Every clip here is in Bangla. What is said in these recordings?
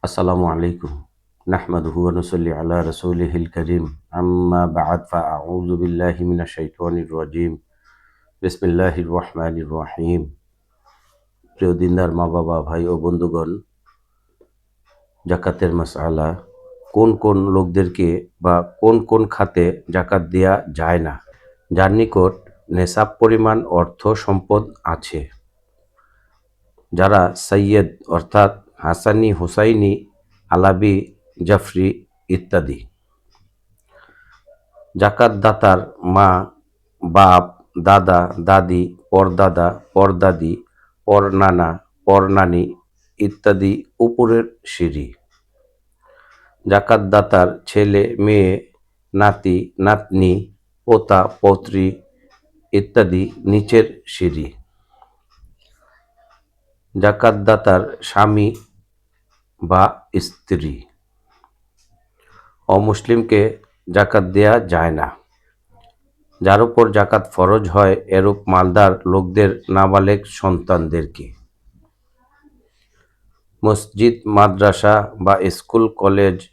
আসসালামু আলাইকুম। নাহমাদুহু ওয়া নুসাল্লি আলা রাসূলিহিল কারীম। আম্মা বা'দ ফাআউযু বিল্লাহি মিনাশ শাইতানির রাজীম। বিসমিল্লাহির রহমানির রহিম। প্রিয় দিনদার মা-বাবা, ভাই ও বন্ধুগণ, যাকাতের মাসআলা কোন কোন লোকদেরকে বা কোন কোন খাতে যাকাত দেয়া যায় না, যার নিকট নেসাব পরিমাণ অর্থ সম্পদ আছে, যারা সৈয়দ অর্থাৎ হাসানি, হুসাইনি, আলাবি, জাফরি ইত্যাদি। জাকাত দাতার মা, বাপ, দাদা, দাদি, পরদাদা, পরদাদি, পরনানা, পরনানি ইত্যাদি উপরের সিঁড়ি। জাকাত দাতার ছেলে, মেয়ে, নাতি, নাতনি, পোতা, পৌত্রী ইত্যাদি নিচের সিঁড়ি। জাকাত দাতার স্বামী বা স্ত্রী। অমুসলিমকে জাকাত দেয়া যায় না। যার উপর জাকাত ফরজ হয় এরূপ মালদার লোকদের নাবালেগ সন্তানদেরকে। মসজিদ, মাদ্রাসা বা স্কুল, কলেজ,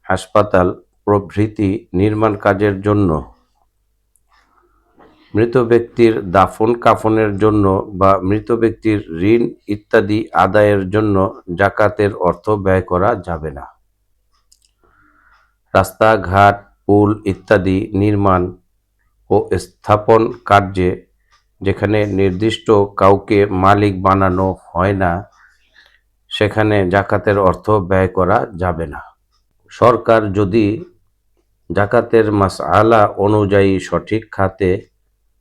হাসপাতাল প্রভৃতি নির্মাণ কাজের জন্য, মৃত ব্যক্তির দাফন কাফনের জন্য বা মৃত ব্যক্তির ঋণ ইত্যাদি আদায়ের জন্য জাকাতের অর্থ ব্যয় করা যাবে না। রাস্তাঘাট, পুল ইত্যাদি নির্মাণ ও স্থাপন কার্যে যেখানে নির্দিষ্ট কাউকে মালিক বানানো হয় না, সেখানে জাকাতের অর্থ ব্যয় করা যাবে না। সরকার যদি জাকাতের মাসআলা অনুযায়ী সঠিক খাতে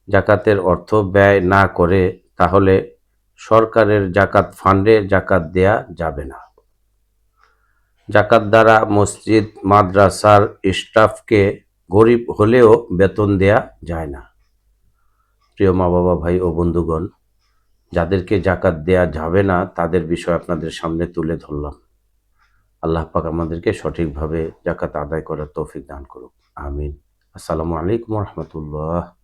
জাকাতের অর্থ ব্যয় না করে, তাহলে সরকারের জাকাত ফান্ডে জাকাত দেয়া যাবে না। জাকাত দ্বারা মসজিদ, মাদ্রাসার স্টাফকে গরিব হলেও বেতন দেয়া যায় না। প্রিয় মা বাবা, ভাই ও বন্ধুগণ, যাদেরকে জাকাত দেয়া যাবে না তাদের বিষয় আপনাদের সামনে তুলে ধরলাম। আল্লাহ পাক আমাদেরকে সঠিকভাবে জাকাত আদায় করার তৌফিক দান করুক। আমিন। আসসালামু আলাইকুম ওয়া রাহমাতুল্লাহ।